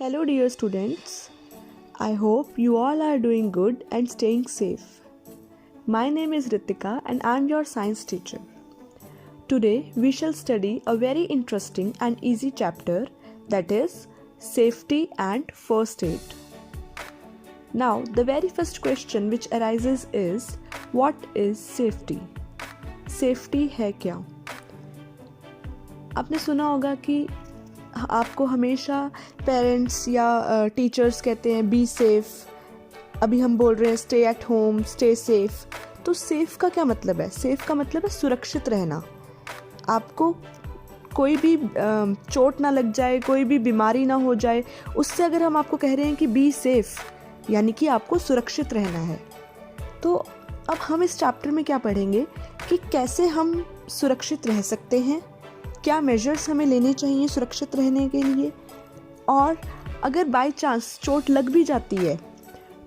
Hello, dear students. I hope you all are doing good and staying safe. My name is Ritika and I am your science teacher. Today we shall study a very interesting and easy chapter, that is safety and first aid. Now, the very first question which arises is, what is safety? Safety है क्या? आपने सुना होगा कि आपको हमेशा parents या teachers कहते हैं बी सेफ. अभी हम बोल रहे हैं stay at home, stay safe. तो सेफ का क्या मतलब है? सेफ का मतलब है सुरक्षित रहना. आपको कोई भी चोट ना लग जाए, कोई भी बीमारी ना हो जाए, उससे अगर हम आपको कह रहे हैं कि बी सेफ, यानी कि आपको सुरक्षित रहना है. तो अब हम इस चैप्टर में क्या पढ़ेंगे कि कैसे हम सुरक्षित रह सकते हैं, क्या मेजर्स हमें लेने चाहिए सुरक्षित रहने के लिए, और अगर बाय चांस चोट लग भी जाती है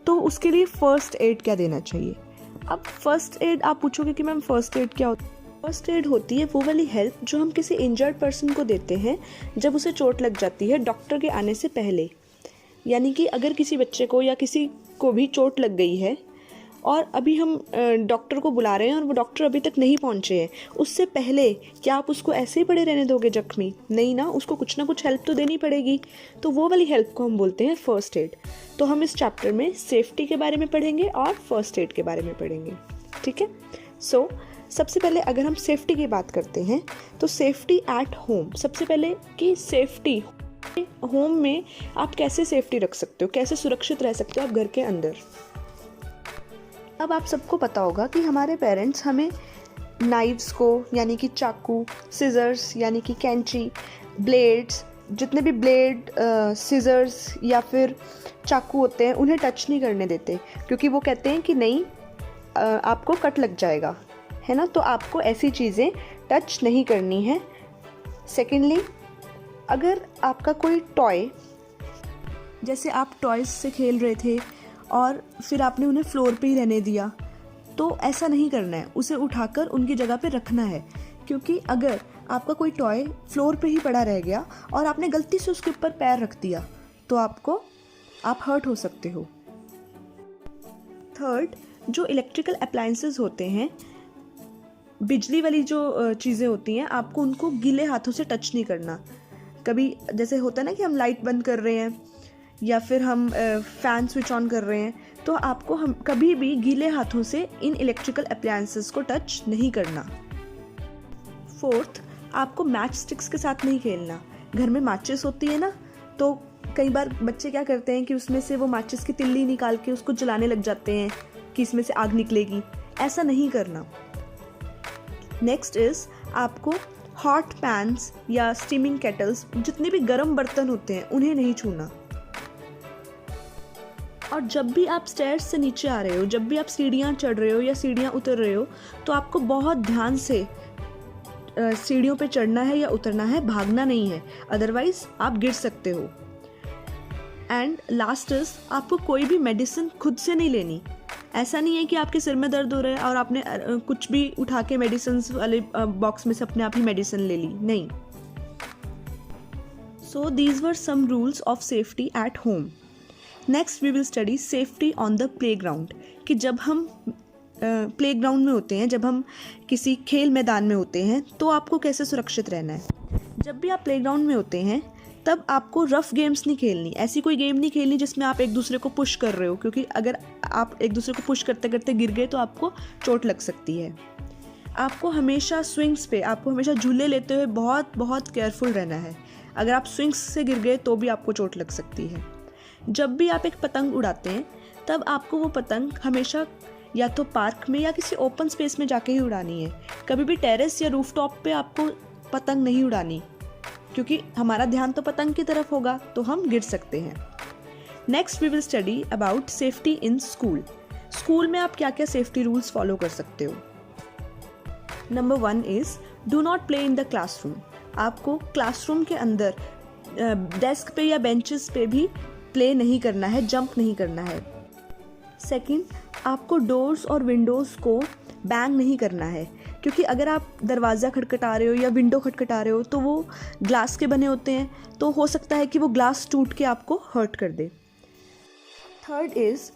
तो उसके लिए फ़र्स्ट एड क्या देना चाहिए. अब फर्स्ट एड आप पूछोगे कि मैम फ़र्स्ट एड क्या होती है. फर्स्ट एड होती है वो वाली हेल्प जो हम किसी इंजर्ड पर्सन को देते हैं जब उसे चोट लग जाती है डॉक्टर के आने से पहले. यानी कि अगर किसी बच्चे को या किसी को भी चोट लग गई है और अभी हम डॉक्टर को बुला रहे हैं और वो डॉक्टर अभी तक नहीं पहुंचे हैं, उससे पहले क्या आप उसको ऐसे ही पड़े रहने दोगे जख्मी? नहीं ना, उसको कुछ ना कुछ हेल्प तो देनी पड़ेगी. तो वो वाली हेल्प को हम बोलते हैं फर्स्ट एड. तो हम इस चैप्टर में सेफ्टी के बारे में पढ़ेंगे और फर्स्ट एड के बारे में पढ़ेंगे. ठीक है. सो सबसे पहले अगर हम सेफ्टी की बात करते हैं तो सेफ्टी एट होम. सबसे पहले कि सेफ्टी होम में आप कैसे सेफ्टी रख सकते हो, कैसे सुरक्षित रह सकते हो आप घर के अंदर. अब आप सबको पता होगा कि हमारे पेरेंट्स हमें नाइव्स को, यानी कि चाकू, सिजर्स यानी कि कैंची, ब्लेड्स, जितने भी ब्लेड, सिजर्स या फिर चाकू होते हैं उन्हें टच नहीं करने देते, क्योंकि वो कहते हैं कि नहीं आपको कट लग जाएगा, है ना. तो आपको ऐसी चीज़ें टच नहीं करनी है. सेकेंडली, अगर आपका कोई टॉय, जैसे आप टॉयज़ से खेल रहे थे और फिर आपने उन्हें फ्लोर पे ही रहने दिया, तो ऐसा नहीं करना है. उसे उठाकर उनकी जगह पे रखना है, क्योंकि अगर आपका कोई टॉय फ्लोर पे ही पड़ा रह गया और आपने गलती से उसके ऊपर पैर रख दिया तो आप हर्ट हो सकते हो. थर्ड, जो इलेक्ट्रिकल अप्लायंसेस होते हैं, बिजली वाली जो चीज़ें होती हैं, आपको उनको गीले हाथों से टच नहीं करना. कभी जैसे होता है ना कि हम लाइट बंद कर रहे हैं या फिर हम फ़ैन स्विच ऑन कर रहे हैं, तो आपको हम कभी भी गीले हाथों से इन इलेक्ट्रिकल अप्लायंसेस को टच नहीं करना. फोर्थ, आपको मैच स्टिक्स के साथ नहीं खेलना. घर में माचिस होती है ना, तो कई बार बच्चे क्या करते हैं कि उसमें से वो माचिस की तिल्ली निकाल के उसको जलाने लग जाते हैं कि इसमें से आग निकलेगी. ऐसा नहीं करना. नेक्स्ट इज़, आपको हॉट पैन्स या स्टीमिंग केटल्स, जितने भी गर्म बर्तन होते हैं उन्हें नहीं छूना. और जब भी आप स्टेयर्स से नीचे आ रहे हो, जब भी आप सीढ़ियाँ चढ़ रहे हो या सीढ़ियाँ उतर रहे हो, तो आपको बहुत ध्यान से सीढ़ियों पे चढ़ना है या उतरना है, भागना नहीं है, अदरवाइज आप गिर सकते हो. एंड लास्ट इज, आपको कोई भी मेडिसिन खुद से नहीं लेनी. ऐसा नहीं है कि आपके सिर में दर्द हो रहा है और आपने कुछ भी उठा के मेडिसिन वाले बॉक्स में से अपने आप ही मेडिसिन ले ली. नहीं. So these were some rules of safety at home. Next we will study safety on the playground. कि जब हम प्ले ग्राउंड में होते हैं, जब हम किसी खेल मैदान में होते हैं, तो आपको कैसे सुरक्षित रहना है. जब भी आप प्ले ग्राउंड में होते हैं तब आपको रफ़ गेम्स नहीं खेलनी. ऐसी कोई गेम नहीं खेलनी जिसमें आप एक दूसरे को पुश कर रहे हो, क्योंकि अगर आप एक दूसरे को पुश करते करते गिर गए तो आपको चोट लग सकती है. आपको हमेशा स्विंग्स पे, आपको हमेशा झूले लेते हुए बहुत बहुत केयरफुल रहना है. अगर आप स्विंग्स से गिर गए तो भी आपको चोट लग सकती है. जब भी आप एक पतंग उड़ाते हैं तब आपको वो पतंग हमेशा या तो पार्क में या किसी ओपन स्पेस में जाके ही उड़ानी है. कभी भी टेरेस या रूफटॉप पे आपको पतंग नहीं उड़ानी, क्योंकि हमारा ध्यान तो पतंग की तरफ होगा तो हम गिर सकते हैं. Next we will study about safety in school. School में आप क्या क्या सेफ्टी रूल्स फॉलो कर सकते हो. Number 1 is do not play in the classroom. आपको क्लासरूम के अंदर डेस्क पे या बेंचेस पे भी प्ले नहीं करना है, जंप नहीं करना है. सेकंड, आपको डोर्स और विंडोज़ को बैंग नहीं करना है. क्योंकि अगर आप दरवाज़ा खटखटा रहे हो या विंडो खटखटा रहे हो तो वो ग्लास के बने होते हैं, तो हो सकता है कि वो ग्लास टूट के आपको हर्ट कर दे। थर्ड इज़,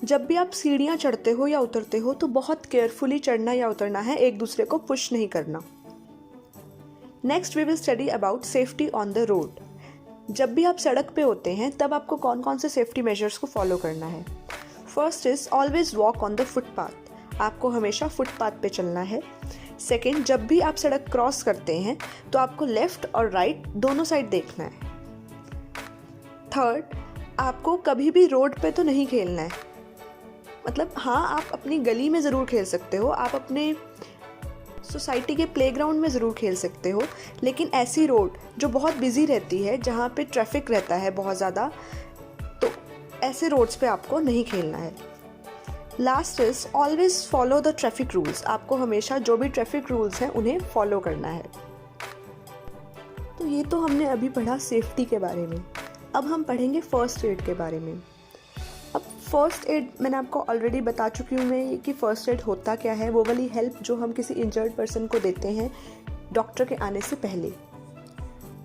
जब भी आप सीढ़ियाँ चढ़ते हो या उतरते हो तो बहुत केयरफुली चढ़ना या उतरना है, एक दूसरे को पुश नहीं करना। Next we will study about safety on the road. जब भी आप सड़क पे होते हैं तब आपको कौन कौन से सेफ्टी मेजर्स को फॉलो करना है। First is always walk on the footpath, आपको हमेशा फुटपाथ पे चलना है। सेकेंड, जब भी आप सड़क क्रॉस करते हैं तो आपको लेफ़्ट और राइट दोनों साइड देखना है। थर्ड, आपको कभी भी रोड पे तो नहीं खेलना है, मतलब हाँ आप अपनी गली में ज़रूर खेल सकते हो, आप अपने सोसाइटी के प्लेग्राउंड में ज़रूर खेल सकते हो, लेकिन ऐसी रोड जो बहुत बिजी रहती है, जहाँ पे ट्रैफिक रहता है बहुत ज़्यादा, तो ऐसे रोड्स पे आपको नहीं खेलना है। Last is always follow the traffic rules, आपको हमेशा जो भी ट्रैफिक रूल्स हैं उन्हें फॉलो करना है। तो ये तो हमने अभी पढ़ा सेफ्टी के बारे में। अब हम पढ़ेंगे फर्स्ट एड के बारे में। अब फर्स्ट एड मैंने आपको ऑलरेडी बता चुकी हूँ मैं कि फ़र्स्ट एड होता क्या है, वो वाली हेल्प जो हम किसी इंजर्ड पर्सन को देते हैं डॉक्टर के आने से पहले।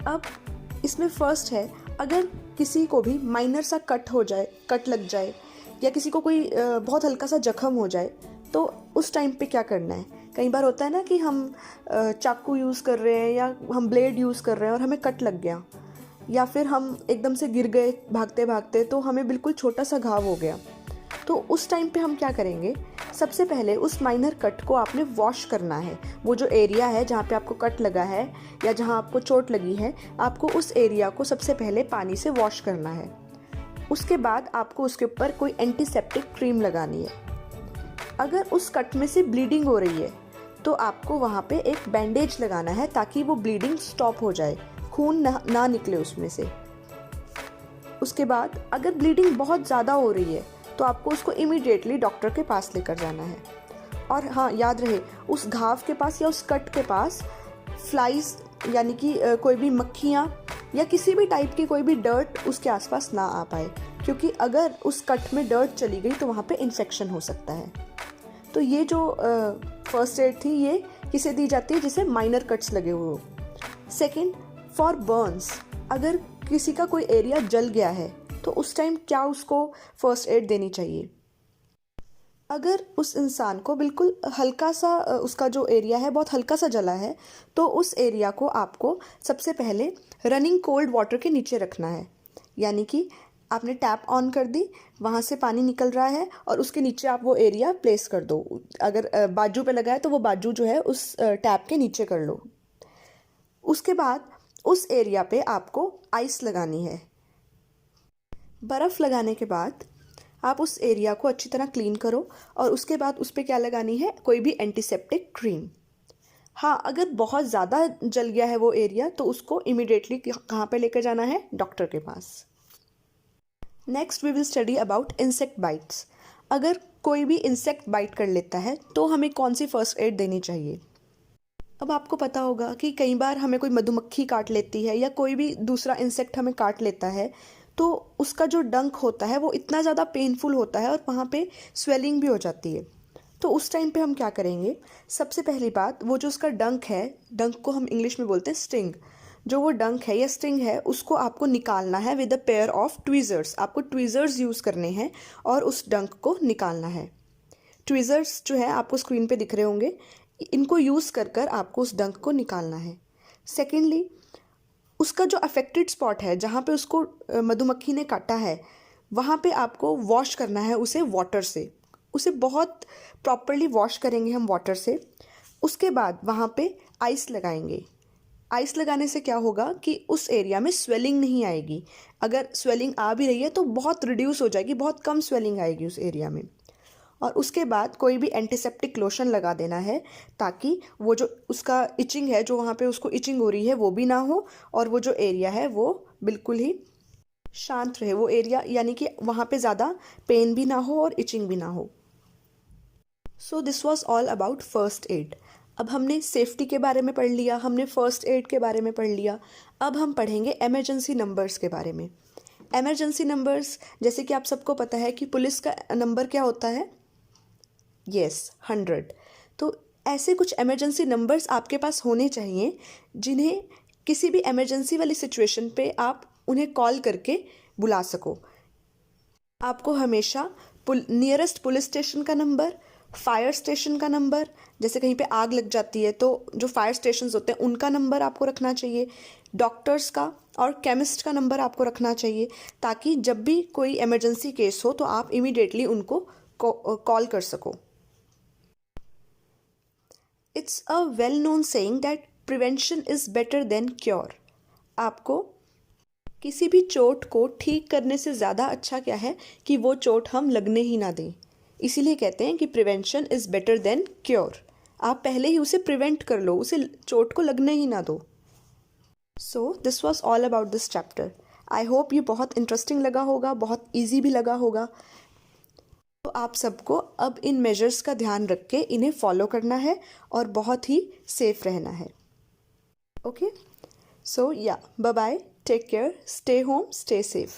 अब इसमें फ़र्स्ट है, अगर किसी को भी माइनर सा कट लग जाए या किसी को कोई बहुत हल्का सा जख्म हो जाए, तो उस टाइम पे क्या करना है। कई बार होता है ना कि हम चाकू यूज़ कर रहे हैं या हम ब्लेड यूज़ कर रहे हैं और हमें कट लग गया, या फिर हम एकदम से गिर गए भागते भागते तो हमें बिल्कुल छोटा सा घाव हो गया। तो उस टाइम पे हम क्या करेंगे, सबसे पहले उस माइनर कट को आपने वॉश करना है। वो जो एरिया है जहाँ पे आपको कट लगा है या जहाँ आपको चोट लगी है, आपको उस एरिया को सबसे पहले पानी से वॉश करना है। उसके बाद आपको उसके ऊपर कोई एंटीसेप्टिक क्रीम लगानी है। अगर उस कट में से ब्लीडिंग हो रही है तो आपको वहाँ पे एक बैंडेज लगाना है ताकि वो ब्लीडिंग स्टॉप हो जाए, खून ना निकले उसमें से। उसके बाद अगर ब्लीडिंग बहुत ज़्यादा हो रही है तो आपको उसको इमीडिएटली डॉक्टर के पास लेकर जाना है। और हाँ, याद रहे उस घाव के पास या उस कट के पास फ्लाइज यानी कि कोई भी मक्खियाँ या किसी भी टाइप की कोई भी डर्ट उसके आसपास ना आ पाए, क्योंकि अगर उस कट में डर्ट चली गई तो वहाँ पे इन्फेक्शन हो सकता है। तो ये जो फर्स्ट एड थी ये किसे दी जाती है, जिसे माइनर कट्स लगे हुए हो। सेकेंड, फॉर बर्न्स, अगर किसी का कोई एरिया जल गया है तो उस टाइम क्या उसको फर्स्ट एड देनी चाहिए। अगर उस इंसान को बिल्कुल हल्का सा उसका जो एरिया है बहुत हल्का सा जला है, तो उस एरिया को आपको सबसे पहले रनिंग कोल्ड वाटर के नीचे रखना है। यानी कि आपने टैप ऑन कर दी, वहाँ से पानी निकल रहा है और उसके नीचे आप वो एरिया प्लेस कर दो। अगर बाजू पे लगा है तो वो बाजू जो है उस टैप के नीचे कर लो। उसके बाद उस एरिया पे आपको आइस लगानी है। बर्फ़ लगाने के बाद आप उस एरिया को अच्छी तरह क्लीन करो और उसके बाद उस पर क्या लगानी है, कोई भी एंटीसेप्टिक क्रीम। हाँ, अगर बहुत ज़्यादा जल गया है वो एरिया तो उसको इमिडिएटली कहाँ पे लेकर जाना है, डॉक्टर के पास। Next we will study about insect bites. अगर कोई भी इंसेक्ट बाइट कर लेता है तो हमें कौन सी फर्स्ट एड देनी चाहिए। अब आपको पता होगा कि कई बार हमें कोई मधुमक्खी काट लेती है या कोई भी दूसरा इंसेक्ट हमें काट लेता है, तो उसका जो डंक होता है वो इतना ज़्यादा पेनफुल होता है और वहाँ पे स्वेलिंग भी हो जाती है। तो उस टाइम पे हम क्या करेंगे, सबसे पहली बात वो जो उसका डंक है, डंक को हम इंग्लिश में बोलते हैं स्टिंग, जो वो डंक है या स्टिंग है उसको आपको निकालना है विद अ पेयर ऑफ ट्वीज़र्स। आपको ट्वीज़र्स यूज़ करने हैं और उस डंक को निकालना है। ट्वीज़र्स जो है आपको स्क्रीन पे दिख रहे होंगे, इनको यूज़ कर कर आपको उस डंक को निकालना है। सेकेंडली, उसका जो अफेक्टेड स्पॉट है जहाँ पे उसको मधुमक्खी ने काटा है, वहाँ पे आपको वॉश करना है उसे वाटर से। उसे बहुत प्रॉपरली वॉश करेंगे हम वाटर से। उसके बाद वहाँ पे आइस लगाएंगे। आइस लगाने से क्या होगा कि उस एरिया में स्वेलिंग नहीं आएगी। अगर स्वेलिंग आ भी रही है तो बहुत रिड्यूस हो जाएगी, बहुत कम स्वेलिंग आएगी उस एरिया में। और उसके बाद कोई भी एंटीसेप्टिक लोशन लगा देना है ताकि वो जो उसका इचिंग है, जो वहाँ पे उसको इचिंग हो रही है वो भी ना हो और वो जो एरिया है वो बिल्कुल ही शांत रहे वो एरिया, यानी कि वहाँ पे ज़्यादा पेन भी ना हो और इचिंग भी ना हो। So this was all about first aid. अब हमने सेफ्टी के बारे में पढ़ लिया, हमने फर्स्ट एड के बारे में पढ़ लिया। अब हम पढ़ेंगे एमरजेंसी नंबर्स के बारे में। एमरजेंसी नंबर्स, जैसे कि आप सबको पता है कि पुलिस का नंबर क्या होता है, 100। तो ऐसे कुछ इमरजेंसी नंबर्स आपके पास होने चाहिए जिन्हें किसी भी इमरजेंसी वाली सिचुएशन पे आप उन्हें कॉल करके बुला सको। आपको हमेशा नियरेस्ट पुलिस स्टेशन का नंबर, फायर स्टेशन का नंबर, जैसे कहीं पे आग लग जाती है तो जो फायर स्टेशंस होते हैं उनका नंबर आपको रखना चाहिए, डॉक्टर्स का और केमिस्ट का नंबर आपको रखना चाहिए, ताकि जब भी कोई इमरजेंसी केस हो तो आप इमीडिएटली उनको कॉल कर सको। It's a well known saying that prevention is better than cure. आपको किसी भी चोट को ठीक करने से ज़्यादा अच्छा क्या है कि वो चोट हम लगने ही ना दें। इसीलिए कहते हैं कि prevention is better than cure. आप पहले ही उसे प्रिवेंट कर लो, उसे चोट को लगने ही ना दो। So this was all about this chapter. I hope ये बहुत इंटरेस्टिंग लगा होगा, बहुत ईजी भी लगा होगा। तो आप सबको अब इन मेजर्स का ध्यान रख के इन्हें फॉलो करना है और बहुत ही सेफ रहना है। ओके, सो या bye bye, take care, stay home, stay safe.